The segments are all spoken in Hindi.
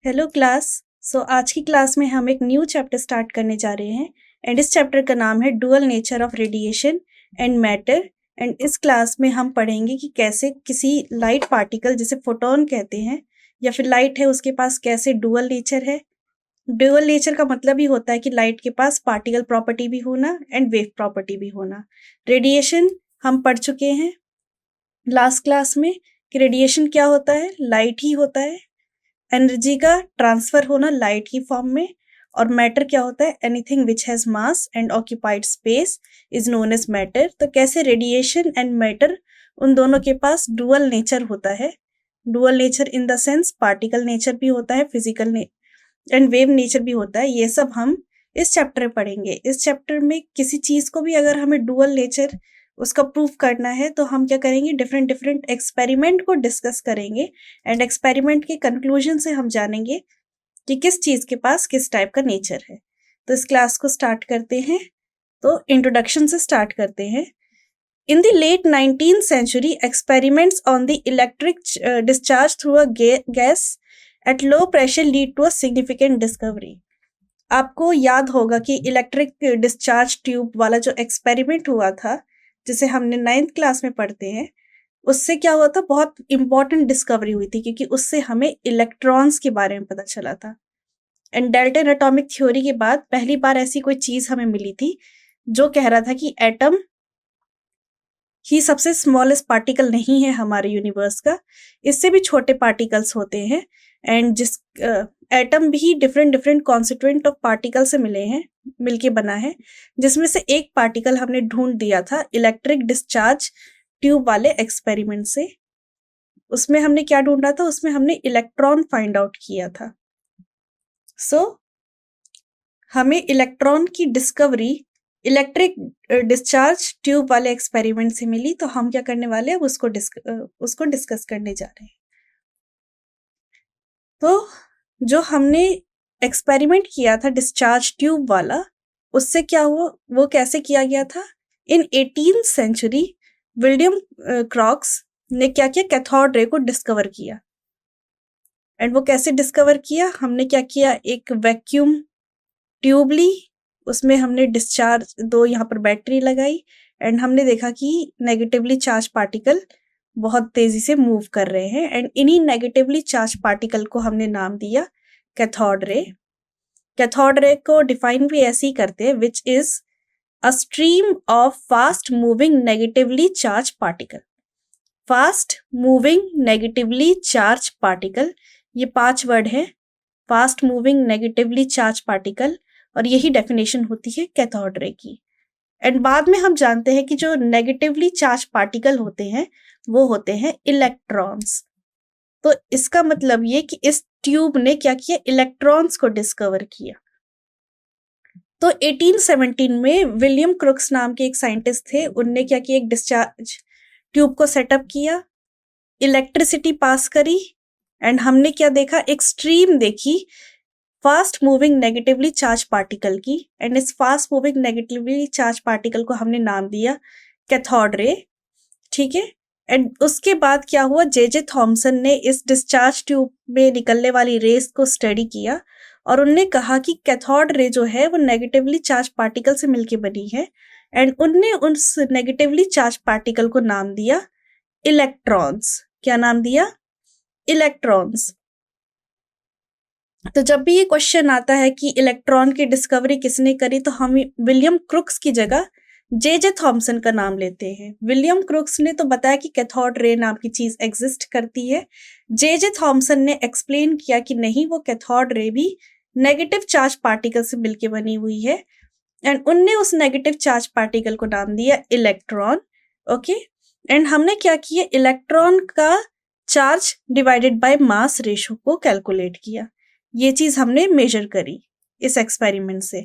Hello class. आज की क्लास में हम एक न्यू चैप्टर स्टार्ट करने जा रहे हैं एंड इस चैप्टर का नाम है dual nature of radiation and matter. And इस क्लास में हम पढ़ेंगे कि कैसे किसी लाइट पार्टिकल जिसे फोटोन कहते हैं या फिर लाइट है उसके पास कैसे डुअल नेचर है। डुअल नेचर का मतलब ही होता है कि लाइट के पास पार्टिकल प्रॉपर्टी भी होना एंड वेव प्रॉपर्टी भी होना। रेडिएशन हम पढ़ चुके हैं लास्ट क्लास में कि रेडिएशन क्या होता है, लाइट ही होता है, एनर्जी का ट्रांसफर होना लाइट की फॉर्म में। और मैटर क्या होता है, anything which has mass and occupied space is known as matter. तो कैसे रेडिएशन एंड मैटर उन दोनों के पास डुअल नेचर होता है। Dual nature in the sense particle nature भी होता है, फिजिकल एंड वेव नेचर भी होता है। ये सब हम इस चैप्टर में पढ़ेंगे। इस चैप्टर में किसी चीज को भी अगर हमें डुअल नेचर उसका प्रूफ करना है तो हम क्या करेंगे, डिफरेंट डिफरेंट एक्सपेरिमेंट को डिस्कस करेंगे एंड एक्सपेरिमेंट के कंक्लूजन से हम जानेंगे कि किस चीज के पास किस टाइप का नेचर है। तो इस क्लास को स्टार्ट करते हैं। तो इंट्रोडक्शन से स्टार्ट करते हैं। In the late 19th century, experiments on the electric discharge through a gas at low pressure lead to a significant discovery. आपको याद होगा कि इलेक्ट्रिक डिस्चार्ज ट्यूब वाला जो एक्सपेरिमेंट हुआ था जिसे हमने 9th क्लास में पढ़ते हैं, उससे क्या हुआ था, बहुत इंपॉर्टेंट डिस्कवरी हुई थी क्योंकि उससे हमें इलेक्ट्रॉन्स के बारे में पता चला था। एंड डाल्टन एटॉमिक थ्योरी के बाद पहली बार ऐसी कोई चीज हमें मिली थी जो कह रहा था कि एटम ही सबसे स्मॉलेस्ट पार्टिकल नहीं है हमारे यूनिवर्स का, इससे भी छोटे पार्टिकल्स होते हैं। एंड जिस एटम भी different different constituent of particle से मिलके बना है, जिसमें से एक पार्टिकल हमने ढूंढ दिया था इलेक्ट्रिक डिस्चार्ज ट्यूब वाले एक्सपेरिमेंट से। उसमें हमने क्या ढूंढा था, उसमें हमने इलेक्ट्रॉन फाइंड आउट किया था। हमें इलेक्ट्रॉन की डिस्कवरी इलेक्ट्रिक डिस्चार्ज ट्यूब वाले एक्सपेरिमेंट से मिली। तो हम क्या करने वाले हैं, उसको डिस्कस करने जा रहे हैं। तो जो हमने एक्सपेरिमेंट किया था डिस्चार्ज ट्यूब वाला, उससे क्या हुआ, वो कैसे किया गया था। इन 18th सेंचुरी विलियम क्रॉक्स ने क्या किया, कैथोड रे को डिस्कवर किया। एंड वो कैसे डिस्कवर किया, हमने क्या किया, एक वैक्यूम ट्यूब ली, उसमें हमने डिस्चार्ज दो यहाँ पर बैटरी लगाई एंड हमने देखा कि नेगेटिवली चार्ज पार्टिकल बहुत तेजी से मूव कर रहे हैं। एंड इन्हीं नेगेटिवली चार्ज पार्टिकल को हमने नाम दिया कैथोड रे। कैथोड रे को डिफाइन भी ऐसे ही करते हैं, which is a stream of fast moving negatively charge particle. Fast moving negatively charge particle, ये 5 वर्ड है, fast moving negatively charge particle, और यही डेफिनेशन होती है कैथोड रे की। एंड बाद में हम जानते हैं कि जो नेगेटिवली चार्ज पार्टिकल होते हैं वो होते हैं इलेक्ट्रॉन्स। तो इसका मतलब ये कि इस ट्यूब ने क्या किया, इलेक्ट्रॉन्स को डिस्कवर किया। तो 1817 में विलियम क्रुक्स नाम के एक साइंटिस्ट थे, उनने क्या किया, एक डिस्चार्ज ट्यूब को सेटअप किया, इलेक्ट्रिसिटी पास करी एंड हमने क्या देखा, एक स्ट्रीम देखी fast moving negatively charge particle की। एंड इस fast moving negatively charge particle को हमने नाम दिया कैथोड रे, ठीक है। एंड उसके बाद क्या हुआ, जे थॉमसन ने इस डिस्चार्ज ट्यूब में निकलने वाली रेस को स्टडी किया और उनने कहा कि कैथोड रे जो है वो नेगेटिवली चार्ज पार्टिकल से मिलके बनी है। एंड उनने उस नेगेटिवली चार्ज पार्टिकल को नाम दिया इलेक्ट्रॉन्स। क्या नाम दिया, इलेक्ट्रॉन्स। तो जब भी ये क्वेश्चन आता है कि इलेक्ट्रॉन की डिस्कवरी किसने करी, तो हम विलियम क्रुक्स की जगह जे थॉमसन का नाम लेते हैं। विलियम क्रुक्स ने तो बताया कि कैथोड रे नाम की चीज एग्जिस्ट करती है, जे थॉमसन ने एक्सप्लेन किया कि नहीं, वो कैथोड रे भी नेगेटिव चार्ज पार्टिकल से मिलके बनी हुई है। एंड उनने उस नेगेटिव चार्ज पार्टिकल को नाम दिया इलेक्ट्रॉन, ओके। एंड हमने क्या किया, इलेक्ट्रॉन का charge divided by mass ratio को कैलकुलेट किया। ये चीज हमने मेजर करी इस एक्सपेरिमेंट से।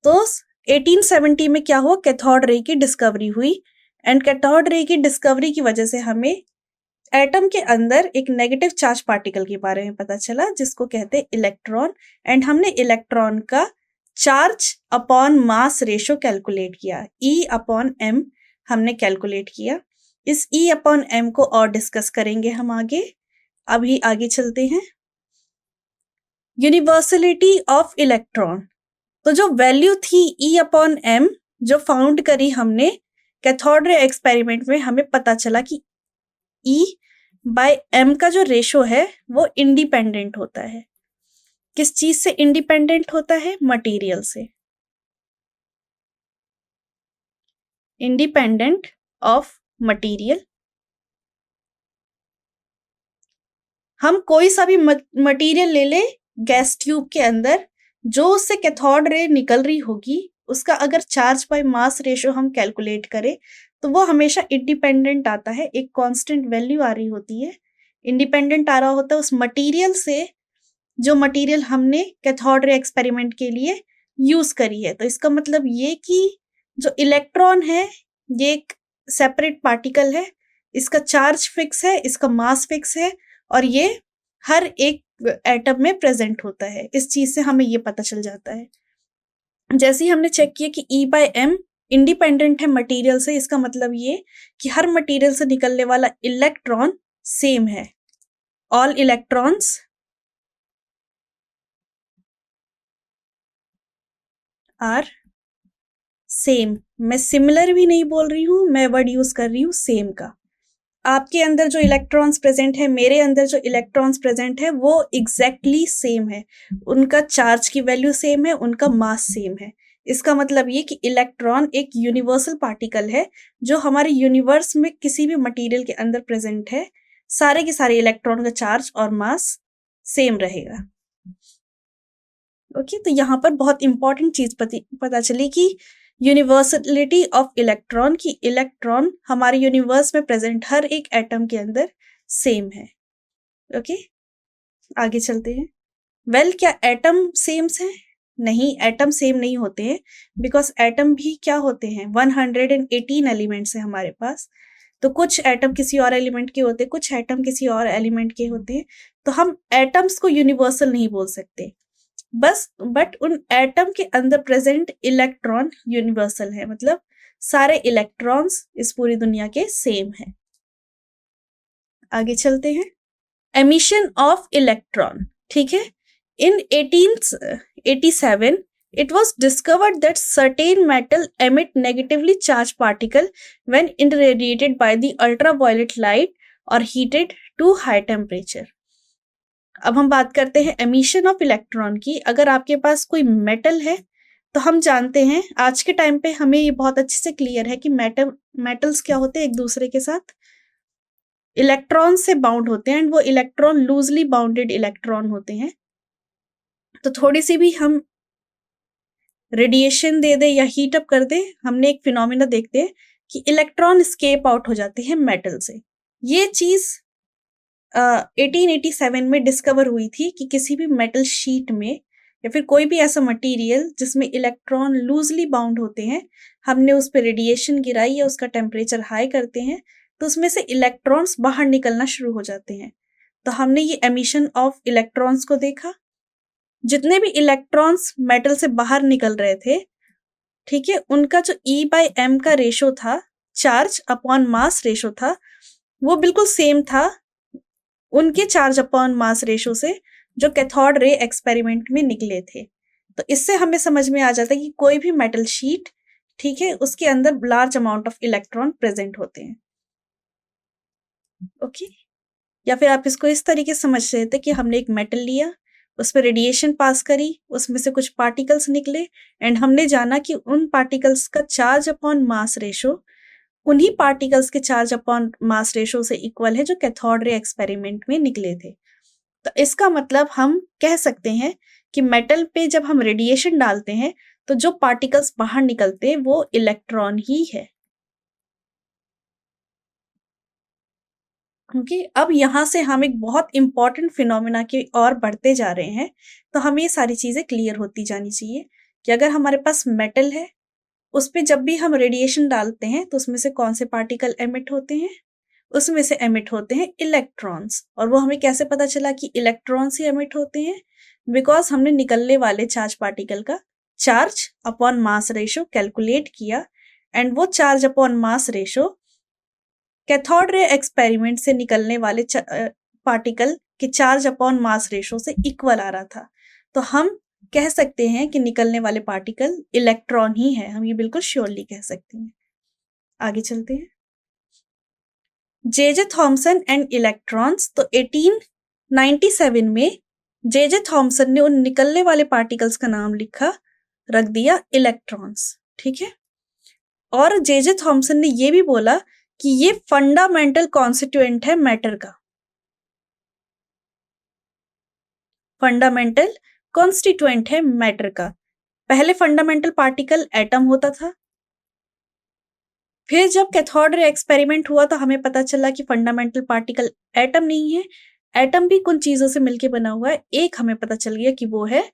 तो 1870 में क्या हुआ, कैथोड रे की डिस्कवरी हुई। एंड कैथोड रे की डिस्कवरी की वजह से हमें एटम के अंदर एक नेगेटिव चार्ज पार्टिकल के बारे में पता चला जिसको कहते हैं इलेक्ट्रॉन। एंड हमने इलेक्ट्रॉन का charge upon mass ratio calculate किया, E/m हमने कैलकुलेट किया। इस E/m को और डिस्कस करेंगे हम आगे। अभी आगे चलते हैं। Universality of electron. तो जो वैल्यू थी E/m जो फाउंड करी हमने कैथोड रे एक्सपेरिमेंट में, हमें पता चला कि E/m का जो रेशो है वो इंडिपेंडेंट होता है। किस चीज से इंडिपेंडेंट होता है? मटेरियल से। Independent of material. हम कोई सा भी मटेरियल ले ले गैस ट्यूब के अंदर, जो उससे कैथोड रे निकल रही होगी, उसका अगर चार्ज बाय मास रेशो हम कैलकुलेट करें तो वो हमेशा इंडिपेंडेंट आता है, एक कांस्टेंट वैल्यू आ रही होती है, इंडिपेंडेंट आ रहा होता है उस मटेरियल से जो मटेरियल हमने कैथोड रे एक्सपेरिमेंट के लिए यूज करी है। तो इसका मतलब ये कि जो इलेक्ट्रॉन है ये एक सेपरेट पार्टिकल है, इसका चार्ज फिक्स है, इसका मास फिक्स है, और ये हर एक एटम में प्रेजेंट होता है। इस चीज से हमें ये पता चल जाता है। जैसे ही हमने चेक किया कि E/m इंडिपेंडेंट है मटेरियल से, इसका मतलब ये कि हर मटेरियल से निकलने वाला इलेक्ट्रॉन सेम है। All electrons are same. मैं सिमिलर भी नहीं बोल रही हूं, मैं वर्ड यूज कर रही हूं सेम का। आपके अंदर जो इलेक्ट्रॉन्स प्रेजेंट है, मेरे अंदर जो इलेक्ट्रॉन्स प्रेजेंट है, वो एग्जैक्टली सेम है। उनका चार्ज की वैल्यू सेम है, उनका मास सेम है। इसका मतलब ये कि इलेक्ट्रॉन एक यूनिवर्सल पार्टिकल है जो हमारे यूनिवर्स में किसी भी मटेरियल के अंदर प्रेजेंट है। सारे के सारे इलेक्ट्रॉन का चार्ज और मास सेम रहेगा। ओके, तो यहाँ पर बहुत इंपॉर्टेंट चीज पता चली कि यूनिवर्सलिटी ऑफ इलेक्ट्रॉन, की इलेक्ट्रॉन हमारे यूनिवर्स में प्रेजेंट हर एक एटम के अंदर सेम है। ओके, आगे चलते हैं। वेल, क्या एटम सेम है? नहीं, एटम सेम नहीं होते हैं, बिकॉज एटम भी क्या होते हैं, 118 एलिमेंट्स है हमारे पास। तो कुछ एटम किसी और एलिमेंट के होते हैं, कुछ एटम किसी और एलिमेंट के होते हैं। तो हम एटम्स को यूनिवर्सल नहीं बोल सकते, बट उन एटम के अंदर प्रेजेंट इलेक्ट्रॉन यूनिवर्सल है, मतलब सारे इलेक्ट्रॉन्स इस पूरी दुनिया के सेम है। आगे चलते हैं। एमिशन ऑफ इलेक्ट्रॉन, ठीक है। इन 1887 it was discovered that certain metal emit negatively charged particle when irradiated by the ultraviolet light or heated to high temperature. अब हम बात करते हैं एमिशन ऑफ इलेक्ट्रॉन की। अगर आपके पास कोई मेटल है तो हम जानते हैं, आज के टाइम पे हमें ये बहुत अच्छे से क्लियर है कि मेटल्स क्या होते हैं, एक दूसरे के साथ इलेक्ट्रॉन से बाउंड होते हैं, एंड वो इलेक्ट्रॉन लूजली बाउंडेड इलेक्ट्रॉन होते हैं। तो थोड़ी सी भी हम रेडिएशन दे दे या हीट अप कर दे, हमने एक फिनोमिना देखते हैं कि इलेक्ट्रॉन स्केप आउट हो जाते हैं मेटल से। ये चीज 1887 में डिस्कवर हुई थी कि किसी भी मेटल शीट में या फिर कोई भी ऐसा मटेरियल जिसमें इलेक्ट्रॉन लूजली बाउंड होते हैं, हमने उस पर रेडिएशन गिराई या उसका टेम्परेचर हाई करते हैं तो उसमें से इलेक्ट्रॉन्स बाहर निकलना शुरू हो जाते हैं। तो हमने ये एमिशन ऑफ इलेक्ट्रॉन्स को देखा। जितने भी इलेक्ट्रॉन्स मेटल से बाहर निकल रहे थे, ठीक है, उनका जो E/m का रेशो था, चार्ज अपॉन मास रेशो था, वो बिल्कुल सेम था उनके चार्ज अपॉन मास रेशो से जो कैथोड रे एक्सपेरिमेंट में निकले थे। तो इससे हमें समझ में आ जाता है कि कोई भी मेटल शीट, ठीक है, उसके अंदर large amount of electron present होते हैं। ओके, या फिर आप इसको इस तरीके से समझ रहे थे कि हमने एक मेटल लिया, उस पर रेडिएशन पास करी, उसमें से कुछ पार्टिकल्स निकले, एंड हमने जाना कि उन पार्टिकल्स का चार्ज अपॉन मास रेशो उन्हीं पार्टिकल्स के चार्ज अपॉन मास रेशो से इक्वल है जो कैथोड रे एक्सपेरिमेंट में निकले थे। तो इसका मतलब हम कह सकते हैं कि मेटल पे जब हम रेडिएशन डालते हैं तो जो पार्टिकल्स बाहर निकलते हैं वो इलेक्ट्रॉन ही है। ओके, अब यहाँ से हम एक बहुत इंपॉर्टेंट फिनोमिना की ओर बढ़ते जा रहे हैं। तो हमें ये सारी चीजें क्लियर होती जानी चाहिए कि अगर हमारे पास मेटल है, उस पे जब भी हम रेडिएशन डालते हैं तो उसमें से कौन से पार्टिकल एमिट होते हैं, उसमें से एमिट होते हैं इलेक्ट्रॉन्स। और वो हमें कैसे पता चला कि इलेक्ट्रॉन्स ही एमिट होते हैं? बिकॉज हमने निकलने वाले चार्ज पार्टिकल का charge upon mass ratio calculate किया, एंड वो charge upon mass ratio cathode ray experiment से निकलने वाले पार्टिकल के चार्ज अपॉन मास रेशो से इक्वल आ रहा था। तो हम कह सकते हैं कि निकलने वाले पार्टिकल इलेक्ट्रॉन ही है, हम ये बिल्कुल श्योरली कह सकते हैं। आगे चलते हैं। J Thomson and electrons. तो 1897 में जे थॉमसन ने उन निकलने वाले पार्टिकल्स का नाम रख दिया इलेक्ट्रॉन्स, ठीक है। और जे थॉमसन ने ये भी बोला कि ये फंडामेंटल कॉन्स्टिट्यूएंट है मैटर का, फंडामेंटल कॉन्स्टिट्यूएंट है मैटर का। पहले फंडामेंटल पार्टिकल एटम होता था, फिर जब कैथोड रे एक्सपेरिमेंट हुआ तो हमें पता चला कि फंडामेंटल पार्टिकल एटम नहीं है, एटम भी कुछ चीजों से मिलकर बना हुआ है। एक हमें पता चल गया कि वो है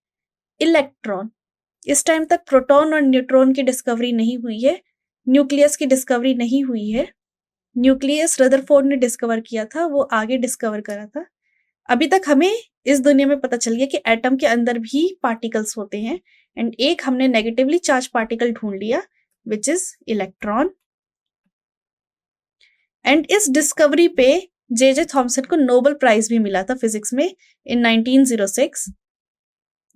इलेक्ट्रॉन। इस टाइम तक प्रोटॉन और न्यूट्रॉन की डिस्कवरी नहीं हुई है, न्यूक्लियस की डिस्कवरी नहीं हुई है। न्यूक्लियस रदरफोर्ड ने डिस्कवर किया था, वो आगे डिस्कवर करा था। अभी तक हमें इस दुनिया में पता चल गया कि एटम के अंदर भी पार्टिकल्स होते हैं, एंड एक हमने नेगेटिवली चार्ज पार्टिकल ढूंढ लिया विच इज इलेक्ट्रॉन। एंड इस डिस्कवरी पे जे थॉमसन को नोबेल प्राइज भी मिला था फिजिक्स में इन 1906,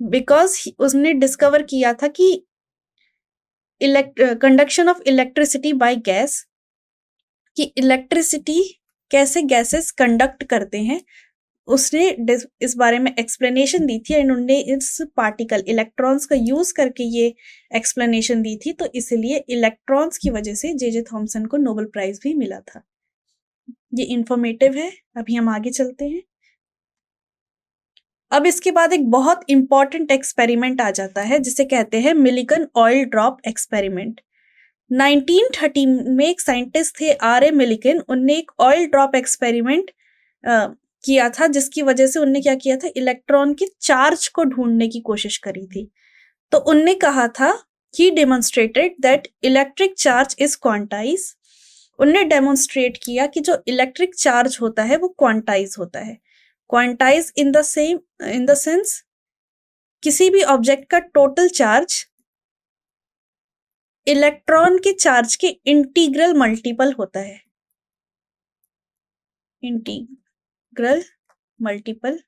बिकॉज उसने डिस्कवर किया था कि conduction of electricity by gas, कि इलेक्ट्रिसिटी कैसे गैसेस कंडक्ट करते हैं, उसने इस बारे में एक्सप्लेनेशन दी थी। एंड उन्होंने इस पार्टिकल इलेक्ट्रॉन्स का यूज करके ये एक्सप्लेनेशन दी थी, तो इसलिए इलेक्ट्रॉन्स की वजह से जे थॉमसन को नोबेल प्राइज भी मिला था। ये इंफॉर्मेटिव है। अभी हम आगे चलते हैं। अब इसके बाद एक बहुत इंपॉर्टेंट एक्सपेरिमेंट आ जाता है जिसे कहते हैं मिलिकन ऑयल ड्रॉप एक्सपेरिमेंट। 1930 में एक साइंटिस्ट थे आर.ए. मिलिकन, उनने एक ऑयल ड्रॉप एक्सपेरिमेंट किया था, जिसकी वजह से उनने क्या किया था, इलेक्ट्रॉन के चार्ज को ढूंढने की कोशिश करी थी। तो उनने कहा था कि demonstrated that electric charge is quantize. उनने डेमोन्स्ट्रेट किया कि जो इलेक्ट्रिक चार्ज होता है वो क्वांटाइज होता है। क्वांटाइज इन द सेंस किसी भी ऑब्जेक्ट का टोटल चार्ज इलेक्ट्रॉन के चार्ज के इंटीग्रल मल्टीपल होता है, इंटीग्रल मल्टीपल।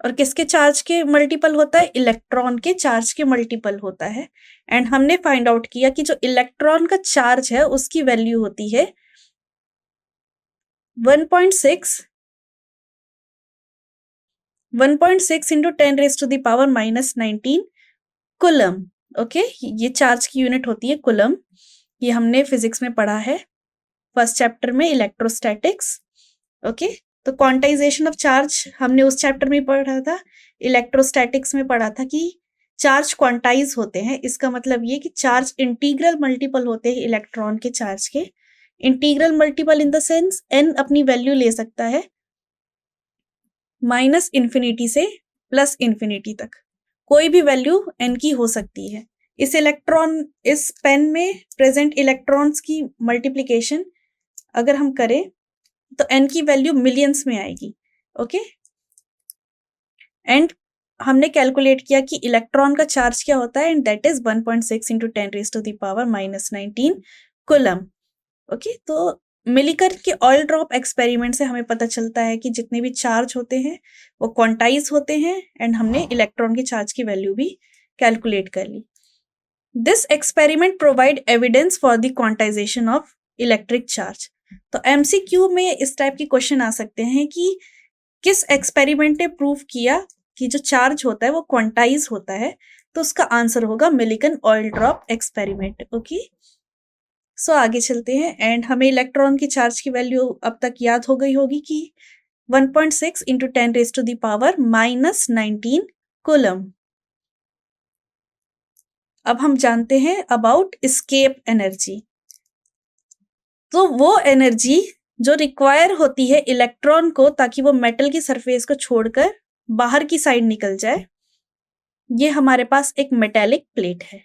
और किसके चार्ज के मल्टीपल होता है, इलेक्ट्रॉन के चार्ज के मल्टीपल होता है। एंड हमने फाइंड आउट किया कि जो इलेक्ट्रॉन का चार्ज है उसकी वैल्यू होती है 1.6 into 10⁻⁻19 कूलम। ओके, ये चार्ज की यूनिट होती है कूलम। ये हमने फिजिक्स में पढ़ा है फर्स्ट चैप्टर में, इलेक्ट्रोस्टैटिक्स। ओके, तो क्वांटाइजेशन ऑफ चार्ज हमने उस चैप्टर में पढ़ा था। इलेक्ट्रोस्टैटिक्स में पढ़ा था कि चार्ज क्वांटाइज होते हैं। इसका मतलब ये कि चार्ज इंटीग्रल मल्टीपल होते हैं इलेक्ट्रॉन के चार्ज के। Integral multiple in the sense n अपनी वैल्यू ले सकता है -∞ से +∞ तक, कोई भी वैल्यू n की हो सकती है। इस पेन में प्रेजेंट इलेक्ट्रॉन्स की मल्टीप्लिकेशन अगर हम करें तो n की वैल्यू मिलियंस में आएगी। ओके, एंड हमने कैलकुलेट किया कि इलेक्ट्रॉन का चार्ज क्या होता है, and that is 1.6 into 10⁻⁻19 coulomb. Okay, तो मिलिकन के ऑयल ड्रॉप एक्सपेरिमेंट से हमें पता चलता है कि जितने भी चार्ज होते हैं वो क्वांटाइज होते हैं, एंड हमने इलेक्ट्रॉन के चार्ज की वैल्यू भी कैलकुलेट कर ली। This experiment provide evidence for the quantization of electric charge. तो एमसीक्यू में इस टाइप के क्वेश्चन आ सकते हैं कि किस एक्सपेरिमेंट ने प्रूव किया कि जो चार्ज होता है वो क्वांटाइज होता है, तो उसका आंसर होगा Millikan oil drop experiment. Okay, so आगे चलते हैं। एंड हमें इलेक्ट्रॉन की चार्ज की वैल्यू अब तक याद हो गई होगी कि 1.6 into 10⁻⁻19 कूलम। अब हम जानते हैं अबाउट एस्केप एनर्जी। तो वो एनर्जी जो रिक्वायर होती है इलेक्ट्रॉन को ताकि वो मेटल की सरफेस को छोड़कर बाहर की साइड निकल जाए, ये हमारे पास एक मेटेलिक प्लेट है।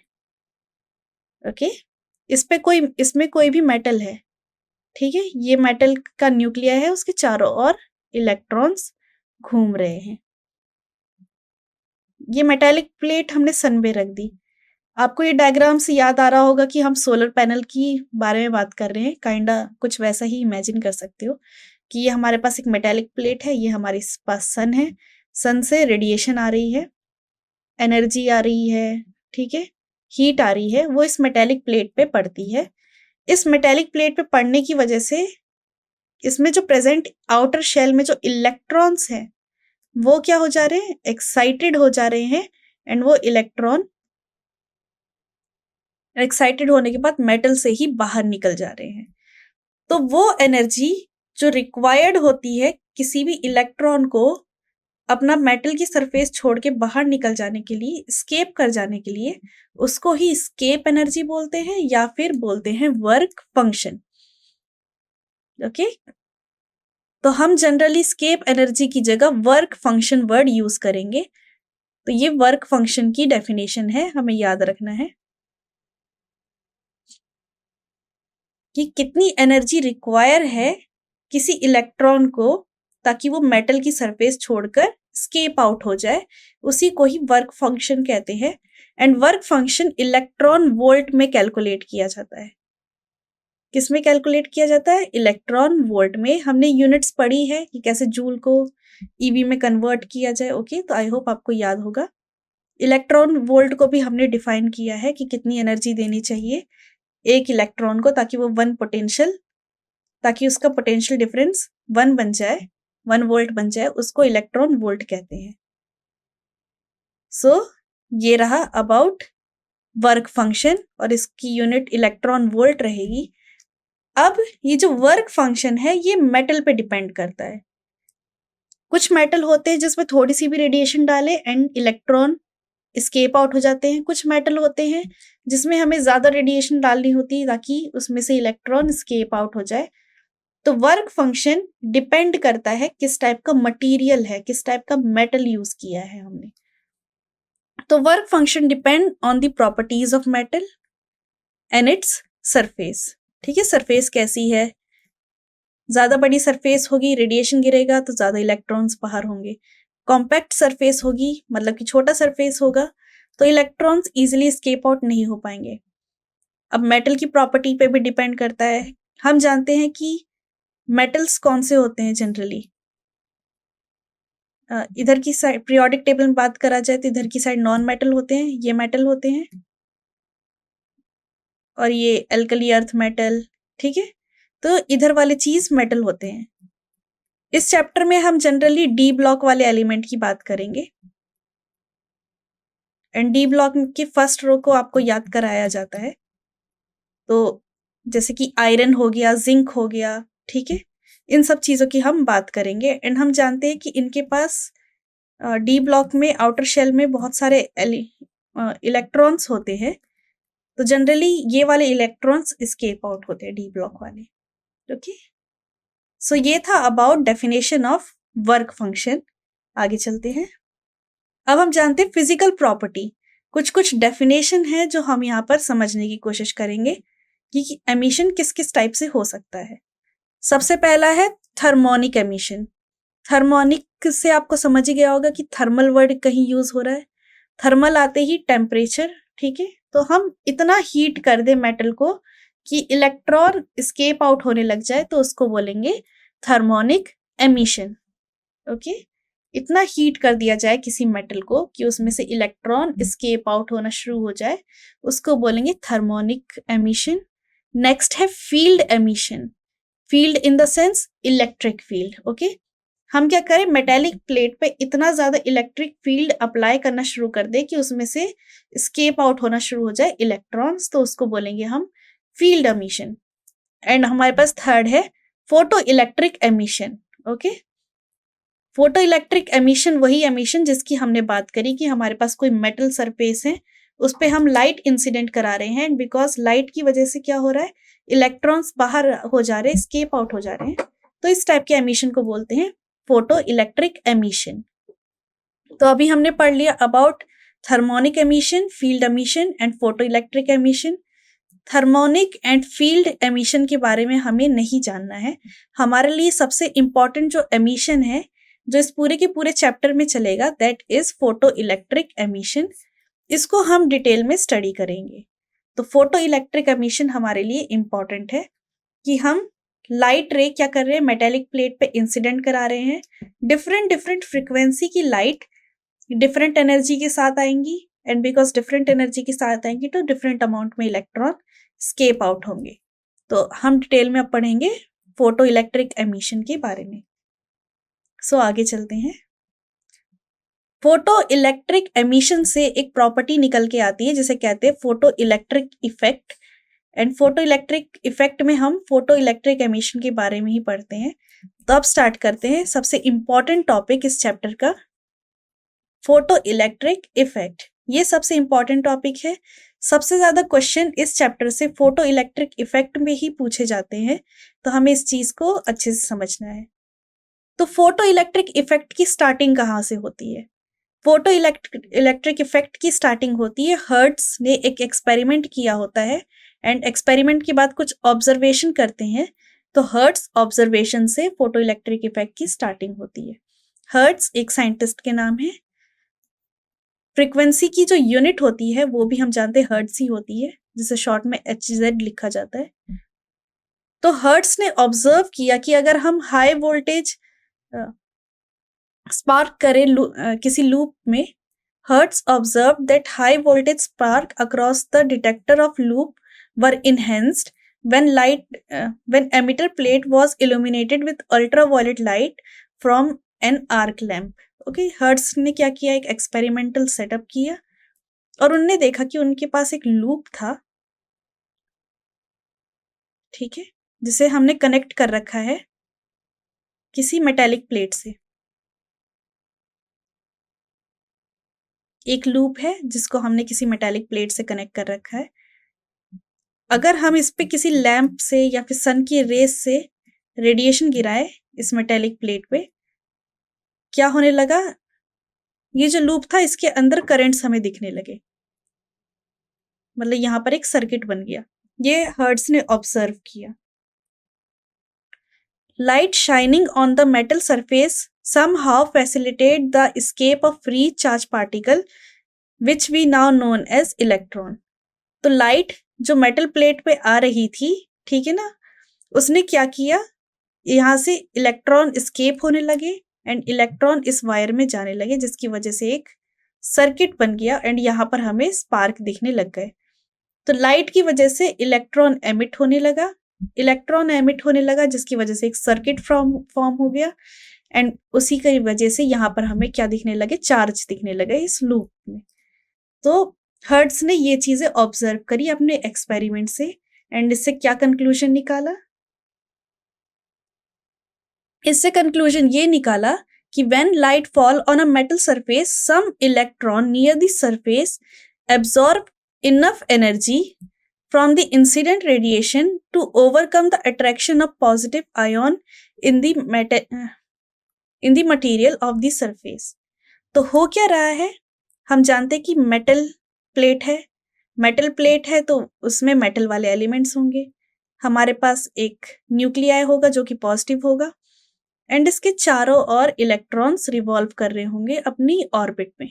ओके, इसमें कोई भी मेटल है, ठीक है। ये मेटल का न्यूक्लियर है, उसके चारों ओर इलेक्ट्रॉन्स घूम रहे हैं। ये मेटेलिक प्लेट हमने सन पे रख दी। आपको ये डायग्राम से याद आ रहा होगा कि हम सोलर पैनल की बारे में बात कर रहे हैं, काइंडा कुछ वैसा ही इमेजिन कर सकते हो कि ये हमारे पास एक मेटेलिक प्लेट है, ये हमारे पास सन है, सन से रेडिएशन आ रही है, एनर्जी आ रही है, ठीक है, हीट आ रही है, वो इस मेटेलिक प्लेट पे पड़ती है। इस मेटेलिक प्लेट पे पड़ने की वजह से इसमें जो प्रेजेंट आउटर शेल में जो इलेक्ट्रॉन्स हैं वो क्या हो जा रहे हैं, एक्साइटेड हो जा रहे हैं, एंड वो इलेक्ट्रॉन एक्साइटेड होने के बाद मेटल से ही बाहर निकल जा रहे हैं। तो वो एनर्जी जो रिक्वायर्ड होती है किसी भी इलेक्ट्रॉन को अपना मेटल की सरफेस छोड़ के बाहर निकल जाने के लिए, स्केप कर जाने के लिए, उसको ही स्केप एनर्जी बोलते हैं या फिर बोलते हैं वर्क फंक्शन। ओके, तो हम जनरली स्केप एनर्जी की जगह वर्क फंक्शन वर्ड यूज करेंगे। तो ये वर्क फंक्शन की डेफिनेशन है, हमें याद रखना है कि कितनी एनर्जी रिक्वायर है किसी इलेक्ट्रॉन को ताकि वो मेटल की सरफेस छोड़कर स्केप आउट हो जाए, उसी को ही वर्क फंक्शन कहते हैं। And work function electron volt में कैलकुलेट किया जाता है। किस में कैलकुलेट किया जाता है? इलेक्ट्रॉन वोल्ट में। हमने यूनिट्स पढ़ी है कि कैसे जूल को ईवी में कन्वर्ट किया जाए। ओके, तो आई होप आपको याद होगा। इलेक्ट्रॉन वोल्ट को भी हमने डिफाइन किया है कि कितनी एनर्जी देनी चाहिए एक इलेक्ट्रॉन को ताकि वो ताकि उसका पोटेंशियल डिफरेंस 1 बन जाए, 1 वोल्ट बन जाए, उसको इलेक्ट्रॉन वोल्ट कहते हैं। सो ये रहा अबाउट वर्क फंक्शन और इसकी यूनिट इलेक्ट्रॉन वोल्ट रहेगी। अब ये जो वर्क फंक्शन है ये मेटल पे डिपेंड करता है। कुछ मेटल होते हैं जिसमें थोड़ी सी भी रेडिएशन डाले एंड इलेक्ट्रॉन स्केप आउट हो जाते हैं। कुछ मेटल होते हैं जिसमें हमें ज्यादा रेडिएशन डालनी होती है ताकि उसमें से इलेक्ट्रॉन स्केप आउट हो जाए। तो वर्क फंक्शन डिपेंड करता है किस टाइप का मटेरियल है, किस टाइप का मेटल यूज किया है हमने। तो work function depend on the properties of metal and its surface. ठीक है, सरफेस कैसी है, ज्यादा बड़ी सरफेस होगी, रेडिएशन गिरेगा तो ज्यादा इलेक्ट्रॉन्स बाहर होंगे। कॉम्पैक्ट सरफेस होगी, मतलब कि छोटा सरफेस होगा, तो इलेक्ट्रॉन्स इजीली स्केप आउट नहीं हो पाएंगे। अब मेटल की प्रॉपर्टी पे भी डिपेंड करता है। हम जानते हैं कि मेटल्स कौन से होते हैं जनरली। इधर की साइड पीरियोडिक टेबल में बात करा जाए तो इधर की साइड नॉन मेटल होते हैं, ये मेटल होते हैं, और ये एल्कली अर्थ मेटल। ठीक है, तो इधर वाले चीज मेटल होते हैं। इस चैप्टर में हम जनरली डी ब्लॉक वाले एलिमेंट की बात करेंगे एंड डी ब्लॉक के फर्स्ट रो को आपको याद कराया जाता है। तो जैसे कि आयरन हो गया, जिंक हो गया, ठीक है, इन सब चीजों की हम बात करेंगे। एंड हम जानते हैं कि इनके पास डी ब्लॉक में आउटर शेल में बहुत सारे इलेक्ट्रॉन्स होते हैं। तो जनरली ये वाले इलेक्ट्रॉन्स स्केप आउट होते हैं डी ब्लॉक वाले। ओके, सो ये था about definition of work function. आगे चलते हैं। अब हम जानते हैं फिजिकल प्रॉपर्टी। कुछ डेफिनेशन है जो हम यहाँ पर समझने की कोशिश करेंगे कि एमिशन किस किस टाइप से हो सकता है। सबसे पहला है थर्मोनिक एमिशन। थर्मोनिक से आपको समझ ही गया होगा कि थर्मल वर्ड कहीं यूज हो रहा है। थर्मल आते ही टेम्परेचर, ठीक है, तो हम इतना हीट कर दे मेटल को कि इलेक्ट्रॉन स्केप आउट होने लग जाए तो उसको बोलेंगे थर्मोनिक एमिशन। ओके, इतना हीट कर दिया जाए किसी मेटल को कि उसमें से इलेक्ट्रॉन स्केप आउट होना शुरू हो जाए, उसको बोलेंगे थर्मोनिक एमिशन। नेक्स्ट है field emission. Field in the sense electric field. Okay, हम क्या करें, मेटेलिक प्लेट पे इतना ज्यादा इलेक्ट्रिक फील्ड अप्लाई करना शुरू कर दे कि उसमें से स्केप आउट होना शुरू हो जाए इलेक्ट्रॉन्स, तो उसको बोलेंगे हम फील्ड एमिशन। एंड हमारे पास थर्ड है photo electric emission. Okay, photo electric emission वही एमिशन जिसकी हमने बात करी कि हमारे पास कोई मेटल सरफेस है, उस पे हम लाइट इंसिडेंट करा रहे हैं, बिकॉज लाइट की वजह से क्या हो रहा है, इलेक्ट्रॉन्स बाहर हो जा रहे हैं, स्केप आउट हो जा रहे हैं। तो इस टाइप के एमिशन को बोलते हैं फोटो इलेक्ट्रिक एमिशन। तो अभी हमने पढ़ लिया about thermionic emission, field emission and photo electric emission. Thermionic and field emission के बारे में हमें नहीं जानना है। हमारे लिए सबसे इंपॉर्टेंट जो एमिशन है जो इस पूरे के पूरे चैप्टर में चलेगा, that is photo electric emission. इसको हम डिटेल में स्टडी करेंगे। तो फोटो इलेक्ट्रिक एमिशन हमारे लिए इंपॉर्टेंट है कि हम लाइट रे क्या कर रहे हैं, मेटेलिक प्लेट पे इंसिडेंट करा रहे हैं। डिफरेंट डिफरेंट फ्रिक्वेंसी की लाइट डिफरेंट एनर्जी के साथ आएंगी, एंड बिकॉज डिफरेंट एनर्जी के साथ आएंगी तो डिफरेंट अमाउंट में इलेक्ट्रॉन स्केप आउट होंगे। तो हम डिटेल में अब पढ़ेंगे फोटो इलेक्ट्रिक एमिशन के बारे में। सो आगे चलते हैं। फोटो इलेक्ट्रिक एमिशन से एक प्रॉपर्टी निकल के आती है जिसे कहते हैं photo electric effect. And photo electric effect में हम फोटो इलेक्ट्रिक एमिशन के बारे में ही पढ़ते हैं। तो अब स्टार्ट करते हैं सबसे इंपॉर्टेंट टॉपिक इस चैप्टर का, फोटो इलेक्ट्रिक इफेक्ट। ये सबसे इंपॉर्टेंट टॉपिक है। सबसे ज्यादा क्वेश्चन इस चैप्टर से फोटो इलेक्ट्रिक इफेक्ट में ही पूछे जाते हैं, तो हमें इस चीज को अच्छे से समझना है। तो फोटो इलेक्ट्रिक इफेक्ट की स्टार्टिंग कहाँ से होती है? फोटो इलेक्ट्रिक इफेक्ट की स्टार्टिंग होती है, हर्ट्ज ने एक एक्सपेरिमेंट किया होता है, एंड एक्सपेरिमेंट के बाद कुछ ऑब्जर्वेशन करते हैं, तो हर्ट्ज ऑब्जर्वेशन से फोटो इलेक्ट्रिक इफेक्ट की स्टार्टिंग होती है। हर्ट्ज एक साइंटिस्ट के नाम है। फ्रीक्वेंसी की जो यूनिट होती है वो भी हम जानते हैं हर्ट्ज ही होती है, जिसे शॉर्ट में HZ लिखा जाता है। तो हर्ट्ज ने ऑब्जर्व किया कि अगर हम हाई वोल्टेज स्पार्क करें किसी लूप में, hertz observe that high voltage spark across the detector of loop were enhanced when emitter plate was illuminated with ultraviolet light from an arc lamp। Okay, hertz ने क्या किया, एक एक्सपेरिमेंटल सेटअप किया और उनने देखा कि उनके पास एक लूप था, ठीक है, जिसे हमने कनेक्ट कर रखा है किसी मेटेलिक प्लेट से। एक लूप है जिसको हमने किसी मेटेलिक प्लेट से कनेक्ट कर रखा है। अगर हम इस पे किसी लैंप से या फिर सन की रेस से रेडिएशन गिराए इस मेटेलिक प्लेट पे, क्या होने लगा, ये जो लूप था इसके अंदर करंट्स हमें दिखने लगे, मतलब यहां पर एक सर्किट बन गया। ये हर्ट्ज ने ऑब्जर्व किया। Light shining on the metal surface somehow facilitate the escape of free charge particle which we now known as electron। तो लाइट जो मेटल प्लेट पे आ रही थी, ठीक है ना, उसने क्या किया, यहाँ से इलेक्ट्रॉन एस्केप होने लगे एंड इलेक्ट्रॉन इस वायर में जाने लगे, जिसकी वजह से एक सर्किट बन गया एंड यहाँ पर हमें स्पार्क दिखने लग गए। तो लाइट की वजह से इलेक्ट्रॉन एमिट होने लगा, जिसकी वजह से एक सर्किट फॉर्म हो गया एंड उसी की वजह से यहाँ पर हमें क्या दिखने लगे, चार्ज दिखने लगे इस लूप में। तो हर्ट्ज ने ये चीजें ऑब्जर्व करी अपने एक्सपेरिमेंट से एंड इससे क्या कंक्लूजन निकाला, इससे कंक्लूजन ये निकाला कि when light fall on a metal surface some electron near the surface absorb enough energy from the incident radiation to overcome the attraction of positive ion in the material of the surface। तो हो क्या रहा है, हम जानते हैं कि मेटल प्लेट है तो उसमें मेटल वाले एलिमेंट्स होंगे, हमारे पास एक न्यूक्लियाई होगा जो कि पॉजिटिव होगा एंड इसके चारों ओर इलेक्ट्रॉन्स रिवॉल्व कर रहे होंगे अपनी ऑर्बिट में।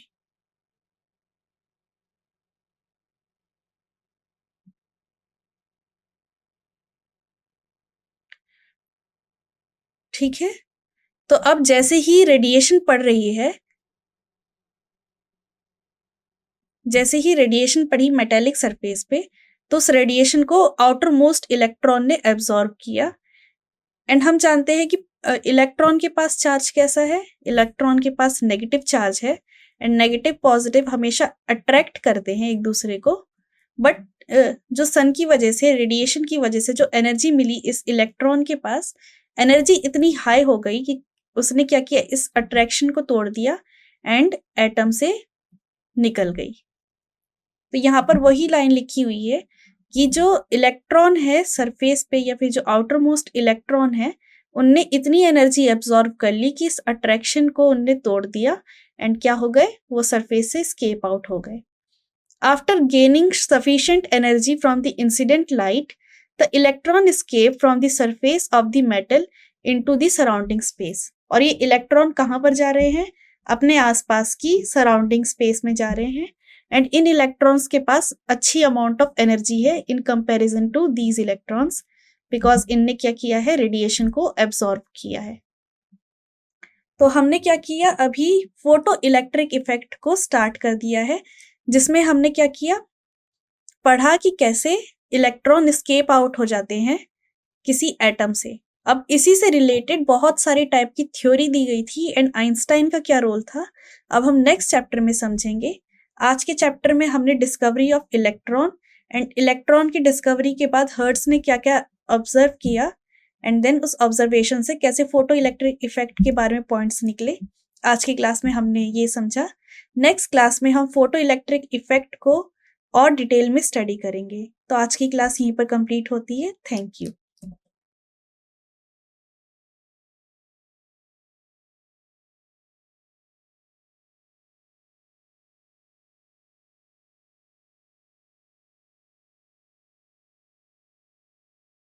ठीक है, तो अब जैसे ही रेडिएशन पड़ी मेटेलिक सरफेस पे, तो उस रेडिएशन को आउटर मोस्ट इलेक्ट्रॉन ने एब्जॉर्ब किया एंड हम जानते हैं कि इलेक्ट्रॉन के पास चार्ज कैसा है, इलेक्ट्रॉन के पास नेगेटिव चार्ज है एंड नेगेटिव पॉजिटिव हमेशा अट्रैक्ट करते हैं एक दूसरे को। बट जो सन की वजह से, रेडिएशन की वजह से जो एनर्जी मिली इस इलेक्ट्रॉन के पास, एनर्जी इतनी हाई हो गई कि उसने क्या किया, इस अट्रैक्शन को तोड़ दिया एंड एटम से निकल गई। तो यहाँ पर वही लाइन लिखी हुई है कि जो इलेक्ट्रॉन है सरफेस पे या फिर जो आउटर मोस्ट इलेक्ट्रॉन है, उनने इतनी एनर्जी एब्जॉर्ब कर ली कि इस अट्रैक्शन को उनने तोड़ दिया एंड क्या हो गए, वो सरफेस से एस्केप आउट हो गए। After gaining sufficient energy from the incident light, the electron escape from the surface of the metal into the surrounding space. और ये इलेक्ट्रॉन कहाँ पर जा रहे हैं, अपने आसपास की सराउंडिंग स्पेस में जा रहे हैं एंड इन इलेक्ट्रॉन्स के पास अच्छी अमाउंट ऑफ एनर्जी है in comparison to these electrons because इनने क्या किया है, रेडिएशन को एब्जॉर्ब किया है। तो हमने क्या किया, अभी फोटो इलेक्ट्रिक इफेक्ट को स्टार्ट कर दिया है, जिसमें हमने क्या किया, पढ़ा कि कैसे इलेक्ट्रॉन स्केप आउट हो जाते हैं किसी एटम से। अब इसी से रिलेटेड बहुत सारे टाइप की थ्योरी दी गई थी एंड आइंस्टाइन का क्या रोल था, अब हम नेक्स्ट चैप्टर में समझेंगे। आज के चैप्टर में हमने discovery of electron and electron की डिस्कवरी के बाद हर्ट्ज ने क्या क्या ऑब्जर्व किया एंड देन उस ऑब्जर्वेशन से कैसे फोटो इलेक्ट्रिक इफेक्ट के बारे में पॉइंट्स निकले, आज की क्लास में हमने ये समझा। नेक्स्ट क्लास में हम फोटो इलेक्ट्रिक इफेक्ट को और डिटेल में स्टडी करेंगे। तो आज की क्लास यहीं पर कंप्लीट होती है। Thank you.